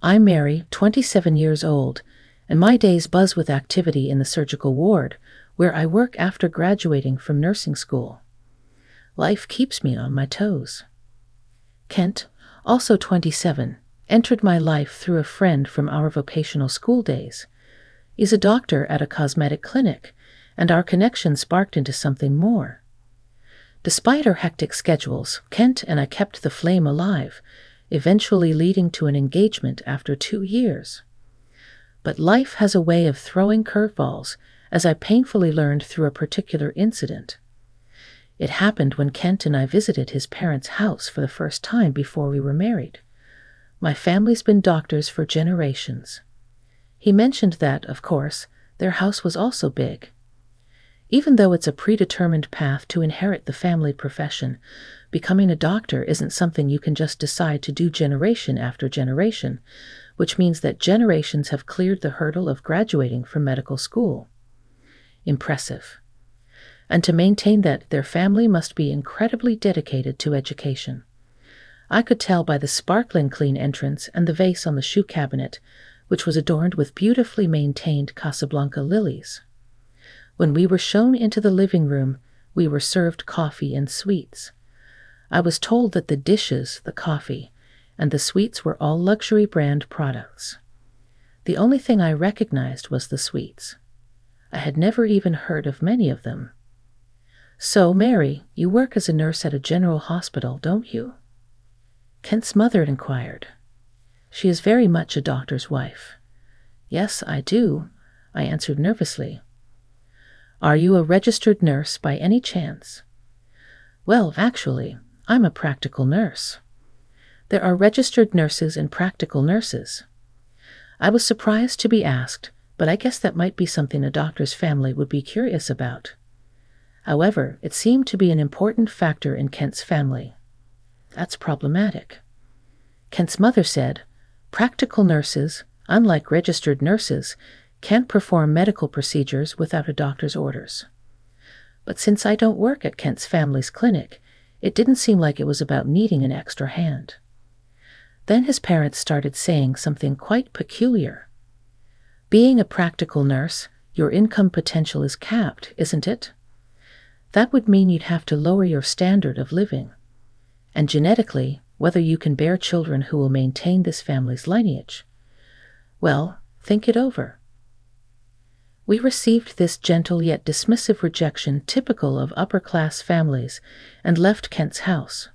I'm Mary, 27 years old, and my days buzz with activity in the surgical ward, where I work after graduating from nursing school. Life keeps me on my toes. Kent, also 27, entered my life through a friend from our vocational school days. He's a doctor at a cosmetic clinic, and our connection sparked into something more. Despite our hectic schedules, Kent and I kept the flame alive, eventually leading to an engagement after 2 years. But life has a way of throwing curveballs, as I painfully learned through a particular incident. It happened when Kent and I visited his parents' house for the first time before we were married. My family's been doctors for generations. He mentioned that, of course, their house was also big. Even though it's a predetermined path to inherit the family profession, becoming a doctor isn't something you can just decide to do generation after generation, which means that generations have cleared the hurdle of graduating from medical school. Impressive. And to maintain that, their family must be incredibly dedicated to education. I could tell by the sparkling clean entrance and the vase on the shoe cabinet, which was adorned with beautifully maintained Casablanca lilies. When we were shown into the living room, we were served coffee and sweets. I was told that the dishes, the coffee, and the sweets were all luxury brand products. The only thing I recognized was the sweets. I had never even heard of many of them. So, Mary, you work as a nurse at a general hospital, don't you? Kent's mother inquired. She is very much a doctor's wife. Yes, I do, I answered nervously. Are you a registered nurse by any chance? Well, actually, I'm a practical nurse. There are registered nurses and practical nurses. I was surprised to be asked, but I guess that might be something a doctor's family would be curious about. However, it seemed to be an important factor in Kent's family. That's problematic. Kent's mother said, practical nurses, unlike registered nurses, can't perform medical procedures without a doctor's orders. But since I don't work at Kent's family's clinic, it didn't seem like it was about needing an extra hand. Then his parents started saying something quite peculiar. Being a practical nurse, your income potential is capped, isn't it? That would mean you'd have to lower your standard of living. And genetically, whether you can bear children who will maintain this family's lineage. Well, think it over. We received this gentle yet dismissive rejection typical of upper-class families and left Kent's house.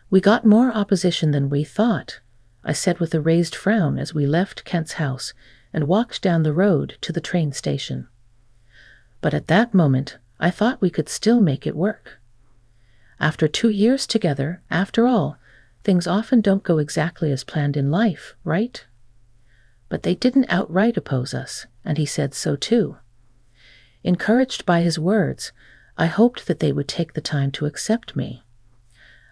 We got more opposition than we thought, I said with a raised frown as we left Kent's house and walked down the road to the train station. But at that moment, I thought we could still make it work. After 2 years together, after all, things often don't go exactly as planned in life, right? But they didn't outright oppose us, and he said so too. Encouraged by his words, I hoped that they would take the time to accept me.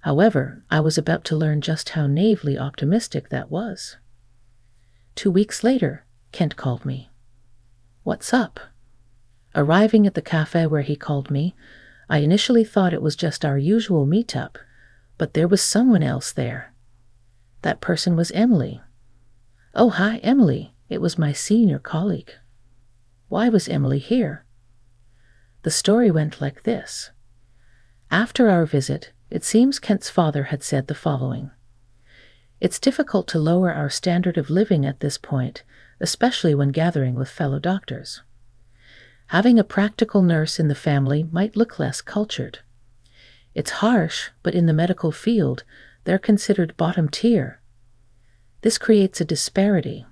However, I was about to learn just how naively optimistic that was. 2 weeks later, Kent called me. What's up? Arriving at the cafe where he called me, I initially thought it was just our usual meetup, but there was someone else there. That person was Emily. Oh, hi, Emily. It was my senior colleague. Why was Emily here? The story went like this. After our visit, it seems Kent's father had said the following. It's difficult to lower our standard of living at this point, especially when gathering with fellow doctors. Having a practical nurse in the family might look less cultured. It's harsh, but in the medical field, they're considered bottom tier. This creates a disparity.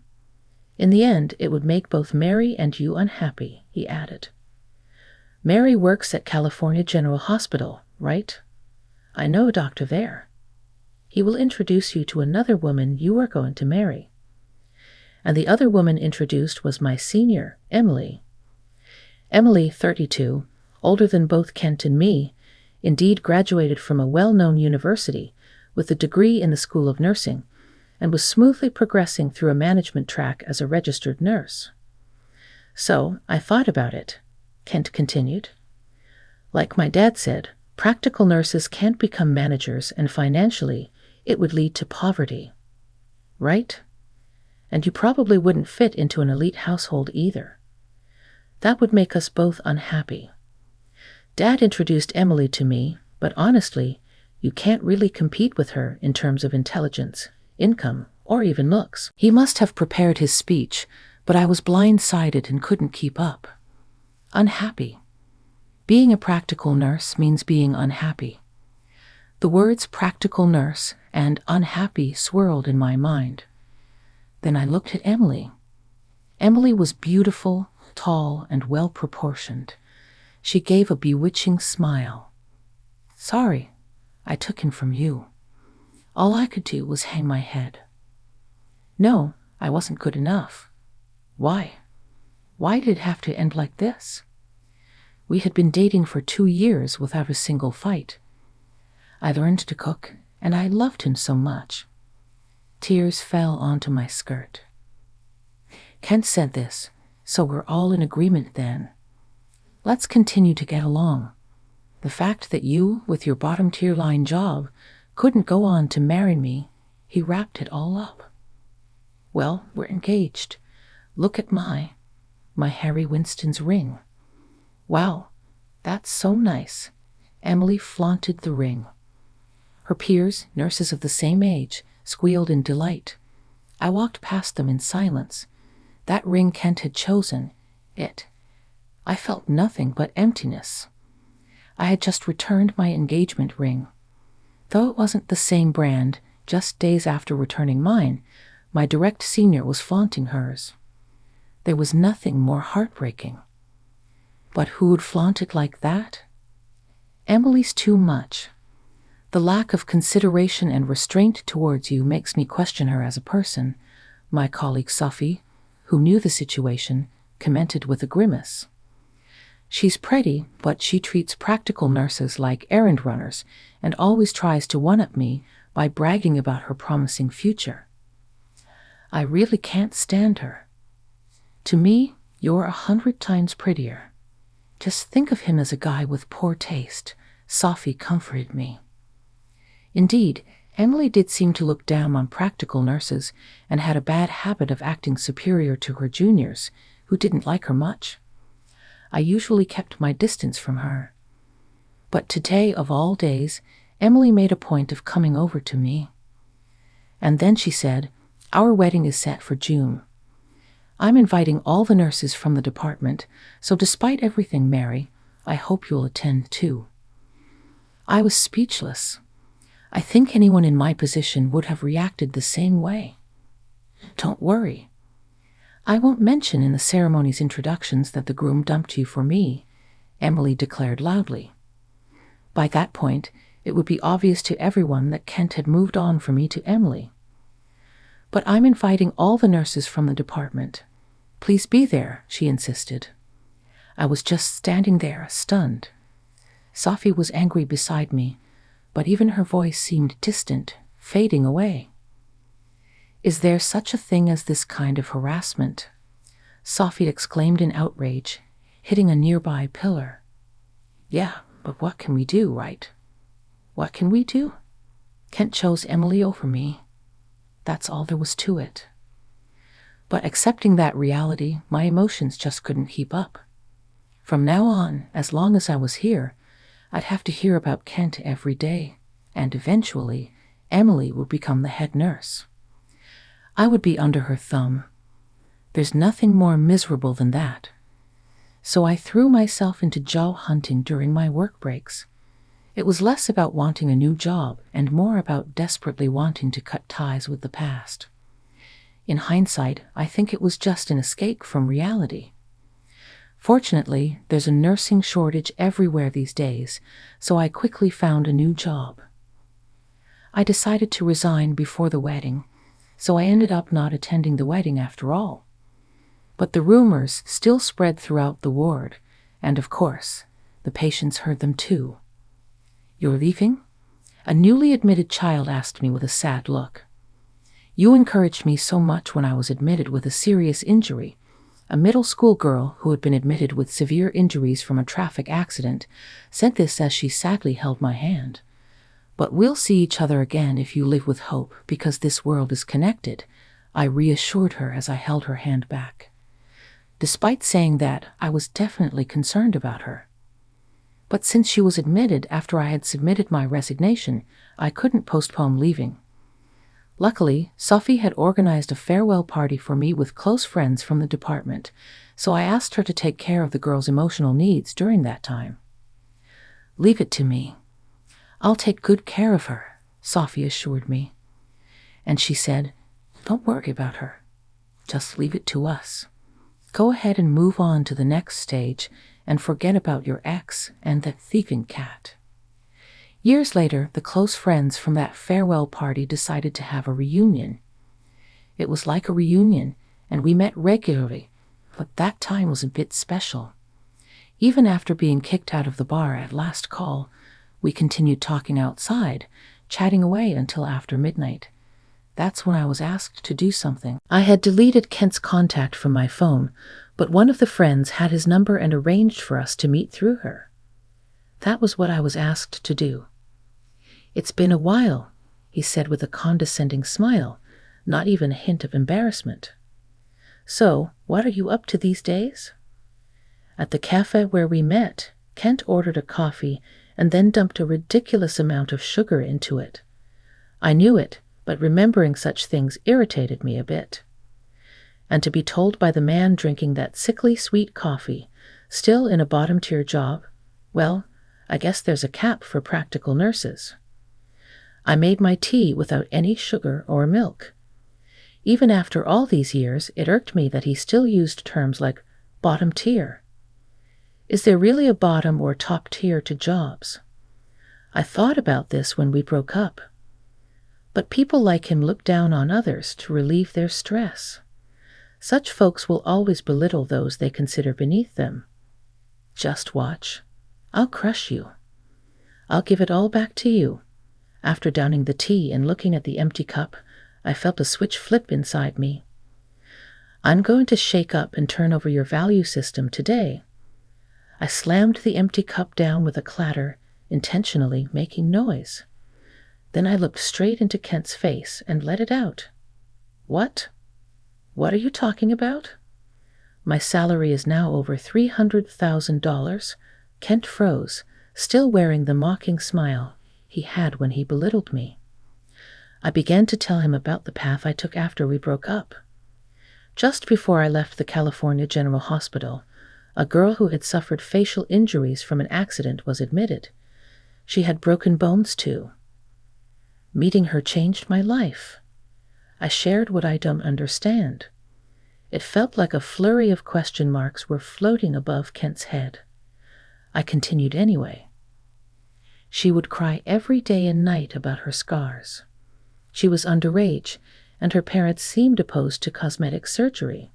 In the end, it would make both Mary and you unhappy, he added. Mary works at California General Hospital, right? I know a doctor there. He will introduce you to another woman you are going to marry. And the other woman introduced was my senior, Emily. Emily, 32, older than both Kent and me, indeed graduated from a well-known university with a degree in the School of Nursing, and was smoothly progressing through a management track as a registered nurse. So I thought about it, Kent continued. Like my dad said, practical nurses can't become managers, and financially, it would lead to poverty. Right? and you probably wouldn't fit into an elite household either. That would make us both unhappy. Dad introduced Emily to me, but honestly, you can't really compete with her in terms of intelligence, income, or even looks." He must have prepared his speech, but I was blindsided and couldn't keep up. Unhappy. Being a practical nurse means being unhappy. The words practical nurse and unhappy swirled in my mind. Then I looked at Emily. Emily was beautiful, tall, and well-proportioned. She gave a bewitching smile. "Sorry, I took him from you. All I could do was hang my head." No, I wasn't good enough. Why? Why did it have to end like this? We had been dating for 2 years without a single fight. I learned to cook, and I loved him so much. Tears fell onto my skirt. Kent said this, so we're all in agreement then. Let's continue to get along. The fact that you, with your bottom-tier line job, couldn't go on to marry me, he wrapped it all up. Well, we're engaged. Look at my Harry Winston's ring. Wow, that's so nice. Emily flaunted the ring. Her peers, nurses of the same age, squealed in delight. I walked past them in silence. That ring Kent had chosen, I felt nothing but emptiness. I had just returned my engagement ring. Though it wasn't the same brand, just days after returning mine, my direct senior was flaunting hers. There was nothing more heartbreaking. But who would flaunt it like that? Emily's too much. The lack of consideration and restraint towards you makes me question her as a person, my colleague Sophie, who knew the situation, commented with a grimace. She's pretty, but she treats practical nurses like errand runners and always tries to one-up me by bragging about her promising future. I really can't stand her. To me, you're 100 times prettier. Just think of him as a guy with poor taste, Sophie comforted me. Indeed, Emily did seem to look down on practical nurses and had a bad habit of acting superior to her juniors, who didn't like her much. I usually kept my distance from her. But today, of all days, Emily made a point of coming over to me. And then she said, "Our wedding is set for June. I'm inviting all the nurses from the department, so despite everything, Mary, I hope you'll attend too." I was speechless. I think anyone in my position would have reacted the same way. "Don't worry. I won't mention in the ceremony's introductions that the groom dumped you for me," Emily declared loudly. By that point, it would be obvious to everyone that Kent had moved on from me to Emily. "But I'm inviting all the nurses from the department. Please be there," she insisted. I was just standing there, stunned. Sophie was angry beside me, but even her voice seemed distant, fading away. "Is there such a thing as this kind of harassment?" Sophie exclaimed in outrage, hitting a nearby pillar. "Yeah, but what can we do, right?" "What can we do?" "Kent chose Emily over me. That's all there was to it." But accepting that reality, my emotions just couldn't keep up. From now on, as long as I was here, I'd have to hear about Kent every day, and eventually, Emily would become the head nurse. I would be under her thumb. There's nothing more miserable than that. So I threw myself into job hunting during my work breaks. It was less about wanting a new job and more about desperately wanting to cut ties with the past. In hindsight, I think it was just an escape from reality. Fortunately, there's a nursing shortage everywhere these days, so I quickly found a new job. I decided to resign before the wedding, so I ended up not attending the wedding after all. But the rumors still spread throughout the ward, and of course, the patients heard them too. "You're leaving?" A newly admitted child asked me with a sad look. "You encouraged me so much when I was admitted with a serious injury." A middle school girl who had been admitted with severe injuries from a traffic accident said this as she sadly held my hand. "But we'll see each other again if you live with hope, because this world is connected," I reassured her as I held her hand back. Despite saying that, I was definitely concerned about her. But since she was admitted after I had submitted my resignation, I couldn't postpone leaving. Luckily, Sophie had organized a farewell party for me with close friends from the department, so I asked her to take care of the girl's emotional needs during that time. "Leave it to me. I'll take good care of her," Sophie assured me. And she said, "Don't worry about her. Just leave it to us. Go ahead and move on to the next stage and forget about your ex and that thieving cat." Years later, the close friends from that farewell party decided to have a reunion. It was like a reunion, and we met regularly, but that time was a bit special. Even after being kicked out of the bar at last call, we continued talking outside, chatting away until after midnight. That's when I was asked to do something. I had deleted Kent's contact from my phone, but one of the friends had his number and arranged for us to meet through her. That was what I was asked to do. "It's been a while," he said with a condescending smile, not even a hint of embarrassment. "So, what are you up to these days?" At the cafe where we met, Kent ordered a coffee and then dumped a ridiculous amount of sugar into it. I knew it, but remembering such things irritated me a bit. And to be told by the man drinking that sickly sweet coffee, still in a bottom-tier job, well, I guess there's a cap for practical nurses. I made my tea without any sugar or milk. Even after all these years, it irked me that he still used terms like bottom tier. Is there really a bottom or top tier to jobs? I thought about this when we broke up. But people like him look down on others to relieve their stress. Such folks will always belittle those they consider beneath them. Just watch. I'll crush you. I'll give it all back to you. After downing the tea and looking at the empty cup, I felt a switch flip inside me. I'm going to shake up and turn over your value system today. I slammed the empty cup down with a clatter, intentionally making noise. Then I looked straight into Kent's face and let it out. "What? What are you talking about?" My salary is now over $300,000. Kent froze, still wearing the mocking smile he had when he belittled me. I began to tell him about the path I took after we broke up. Just before I left the California General Hospital, a girl who had suffered facial injuries from an accident was admitted. She had broken bones too. Meeting her changed my life. I shared what I don't understand. It felt like a flurry of question marks were floating above Kent's head. I continued anyway. She would cry every day and night about her scars. She was underage, and her parents seemed opposed to cosmetic surgery.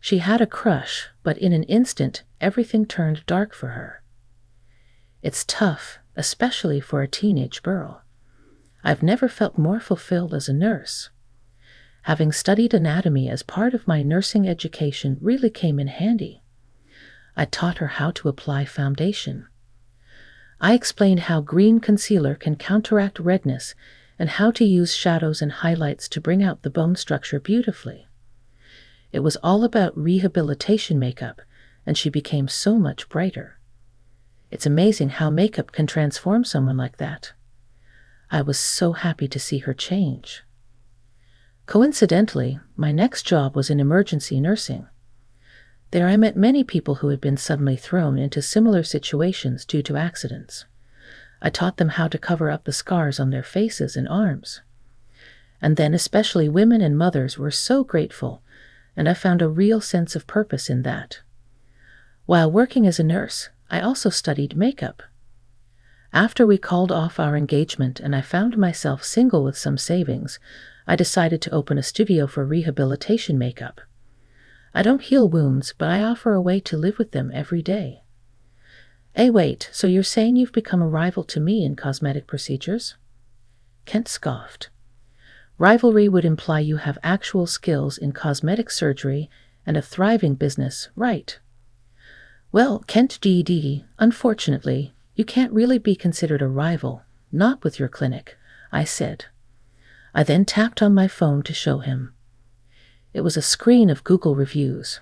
She had a crush, but in an instant, everything turned dark for her. It's tough, especially for a teenage girl. I've never felt more fulfilled as a nurse. Having studied anatomy as part of my nursing education really came in handy. I taught her how to apply foundation. I explained how green concealer can counteract redness and how to use shadows and highlights to bring out the bone structure beautifully. It was all about rehabilitation makeup, and she became so much brighter. It's amazing how makeup can transform someone like that. I was so happy to see her change. Coincidentally, my next job was in emergency nursing. There I met many people who had been suddenly thrown into similar situations due to accidents. I taught them how to cover up the scars on their faces and arms. And then especially women and mothers were so grateful, and I found a real sense of purpose in that. While working as a nurse, I also studied makeup. After we called off our engagement and I found myself single with some savings, I decided to open a studio for rehabilitation makeup. I don't heal wounds, but I offer a way to live with them every day. Hey, wait, so you're saying you've become a rival to me in cosmetic procedures? Kent scoffed. Rivalry would imply you have actual skills in cosmetic surgery and a thriving business, right? Well, Kent D.D., unfortunately, you can't really be considered a rival, not with your clinic, I said. I then tapped on my phone to show him. It was a screen of Google reviews.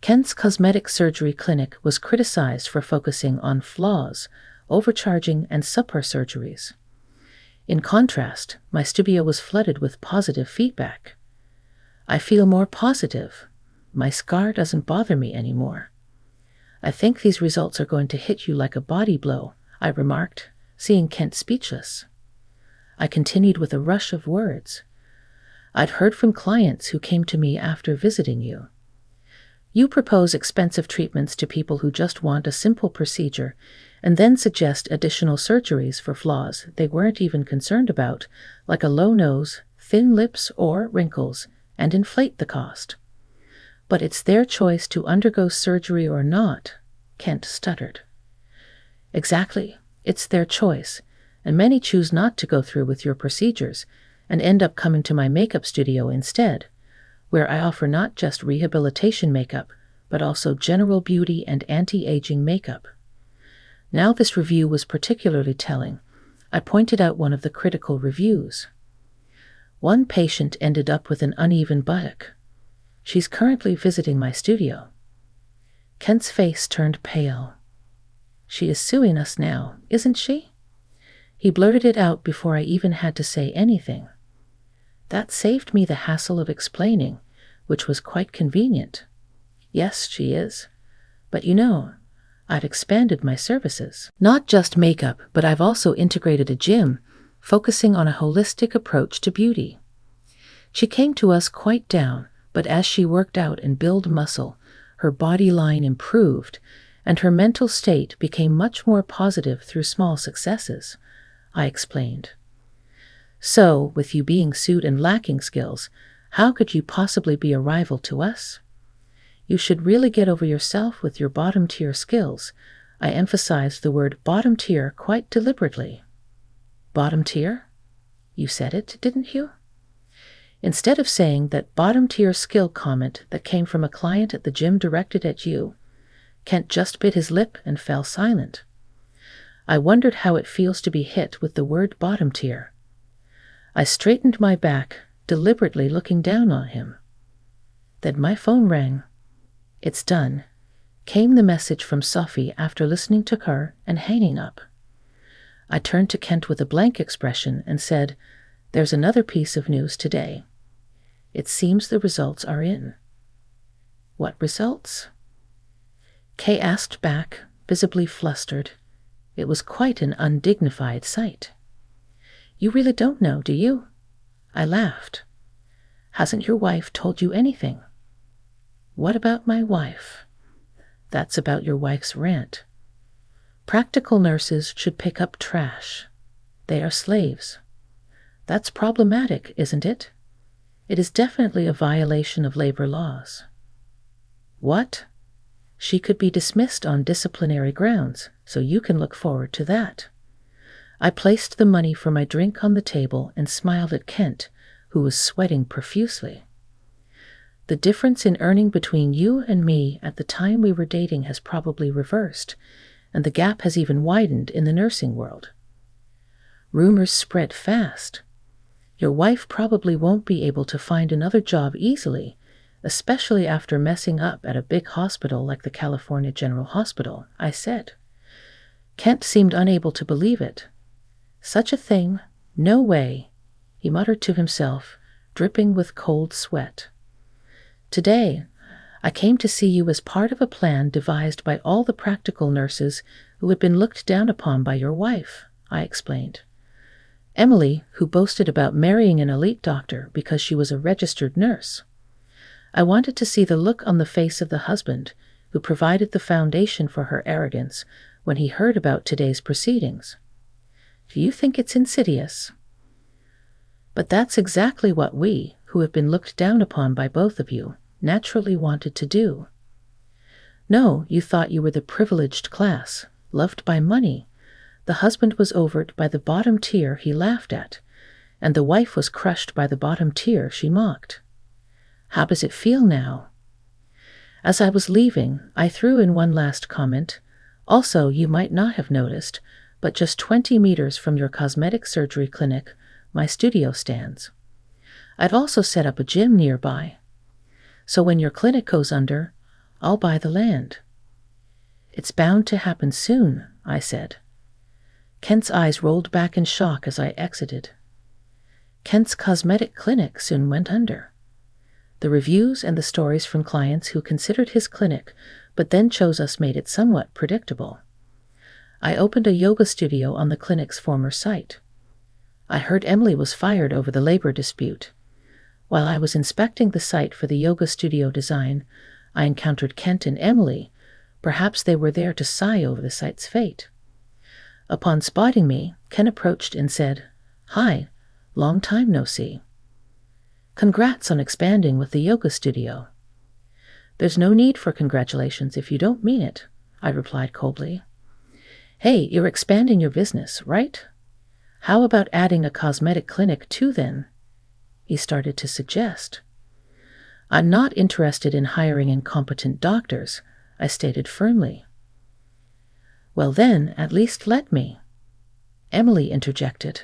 Kent's cosmetic surgery clinic was criticized for focusing on flaws, overcharging, and subpar surgeries. In contrast, my studio was flooded with positive feedback. I feel more positive. My scar doesn't bother me anymore. I think these results are going to hit you like a body blow, I remarked, seeing Kent speechless. I continued with a rush of words. I'd heard from clients who came to me after visiting you. You propose expensive treatments to people who just want a simple procedure and then suggest additional surgeries for flaws they weren't even concerned about, like a low nose, thin lips, or wrinkles, and inflate the cost. But it's their choice to undergo surgery or not, Kent stuttered. Exactly, it's their choice, and many choose not to go through with your procedures and end up coming to my makeup studio instead, where I offer not just rehabilitation makeup, but also general beauty and anti-aging makeup. Now this review was particularly telling. I pointed out one of the critical reviews. One patient ended up with an uneven buttock. She's currently visiting my studio. Kent's face turned pale. She is suing us now, isn't she? He blurted it out before I even had to say anything. That saved me the hassle of explaining, which was quite convenient. Yes, she is. But I've expanded my services. Not just makeup, but I've also integrated a gym, focusing on a holistic approach to beauty. She came to us quite down, but as she worked out and built muscle, her body line improved, and her mental state became much more positive through small successes, I explained. So, with you being sued and lacking skills, how could you possibly be a rival to us? You should really get over yourself with your bottom-tier skills. I emphasized the word bottom tier quite deliberately. Bottom tier? You said it, didn't you? Instead of saying that bottom-tier skill comment that came from a client at the gym directed at you, Kent just bit his lip and fell silent. I wondered how it feels to be hit with the word bottom tier. I straightened my back, deliberately looking down on him. Then my phone rang. It's done, came the message from Sophie after listening to her and hanging up. I turned to Kent with a blank expression and said, "There's another piece of news today. It seems the results are in." "What results?" Kay asked back, visibly flustered. It was quite an undignified sight. "You really don't know, do you?" I laughed. "Hasn't your wife told you anything?" "What about my wife?" "That's about your wife's rant. Practical nurses should pick up trash. They are slaves. That's problematic, isn't it? It is definitely a violation of labor laws." "What?" "She could be dismissed on disciplinary grounds, so you can look forward to that." I placed the money for my drink on the table and smiled at Kent, who was sweating profusely. "The difference in earning between you and me at the time we were dating has probably reversed, and the gap has even widened in the nursing world." Rumors spread fast. "Your wife probably won't be able to find another job easily, especially after messing up at a big hospital like the California General Hospital," I said. Kent seemed unable to believe it. "Such a thing? No way," he muttered to himself, dripping with cold sweat. "Today, I came to see you as part of a plan devised by all the practical nurses who had been looked down upon by your wife," I explained. "Emily, who boasted about marrying an elite doctor because she was a registered nurse. I wanted to see the look on the face of the husband who provided the foundation for her arrogance when he heard about today's proceedings. Do you think it's insidious?" "But that's exactly what we, who have been looked down upon by both of you, naturally wanted to do." "No, you thought you were the privileged class, loved by money. The husband was overed by the bottom tier he laughed at, and the wife was crushed by the bottom tier she mocked. How does it feel now?" As I was leaving, I threw in one last comment. "Also, you might not have noticed, but just 20 meters from your cosmetic surgery clinic, my studio stands. I've also set up a gym nearby. So when your clinic goes under, I'll buy the land." "It's bound to happen soon," I said. Kent's eyes rolled back in shock as I exited. Kent's cosmetic clinic soon went under. The reviews and the stories from clients who considered his clinic but then chose us made it somewhat predictable. I opened a yoga studio on the clinic's former site. I heard Emily was fired over the labor dispute. While I was inspecting the site for the yoga studio design, I encountered Kent and Emily. Perhaps they were there to sigh over the site's fate. Upon spotting me, Ken approached and said, "Hi, long time no see." "Congrats on expanding with the yoga studio." "There's no need for congratulations if you don't mean it," I replied coldly. "Hey, you're expanding your business, right? How about adding a cosmetic clinic too then?" he started to suggest. "I'm not interested in hiring incompetent doctors," I stated firmly. "Well then, at least let me," Emily interjected.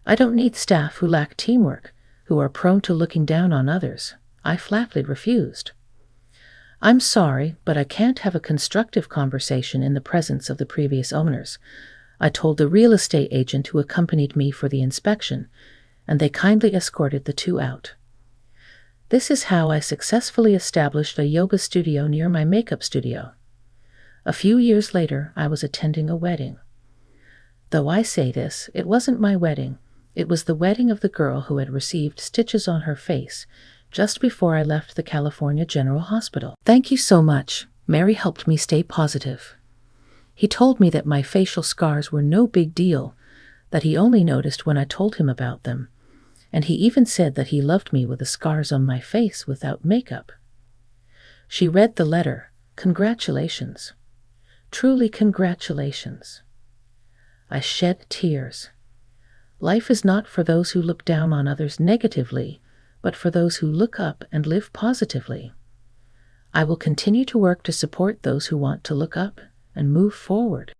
"I don't need staff who lack teamwork, who are prone to looking down on others," I flatly refused. "I'm sorry, but I can't have a constructive conversation in the presence of the previous owners," I told the real estate agent who accompanied me for the inspection, and they kindly escorted the two out. This is how I successfully established a yoga studio near my makeup studio. A few years later, I was attending a wedding. Though I say this, it wasn't my wedding. It was the wedding of the girl who had received stitches on her face just before I left the California General Hospital. "Thank you so much." Mary helped me stay positive. He told me that my facial scars were no big deal, that he only noticed when I told him about them, and he even said that he loved me with the scars on my face without makeup. She read the letter. "Congratulations. Truly congratulations." I shed tears. Life is not for those who look down on others negatively, but for those who look up and live positively. I will continue to work to support those who want to look up and move forward.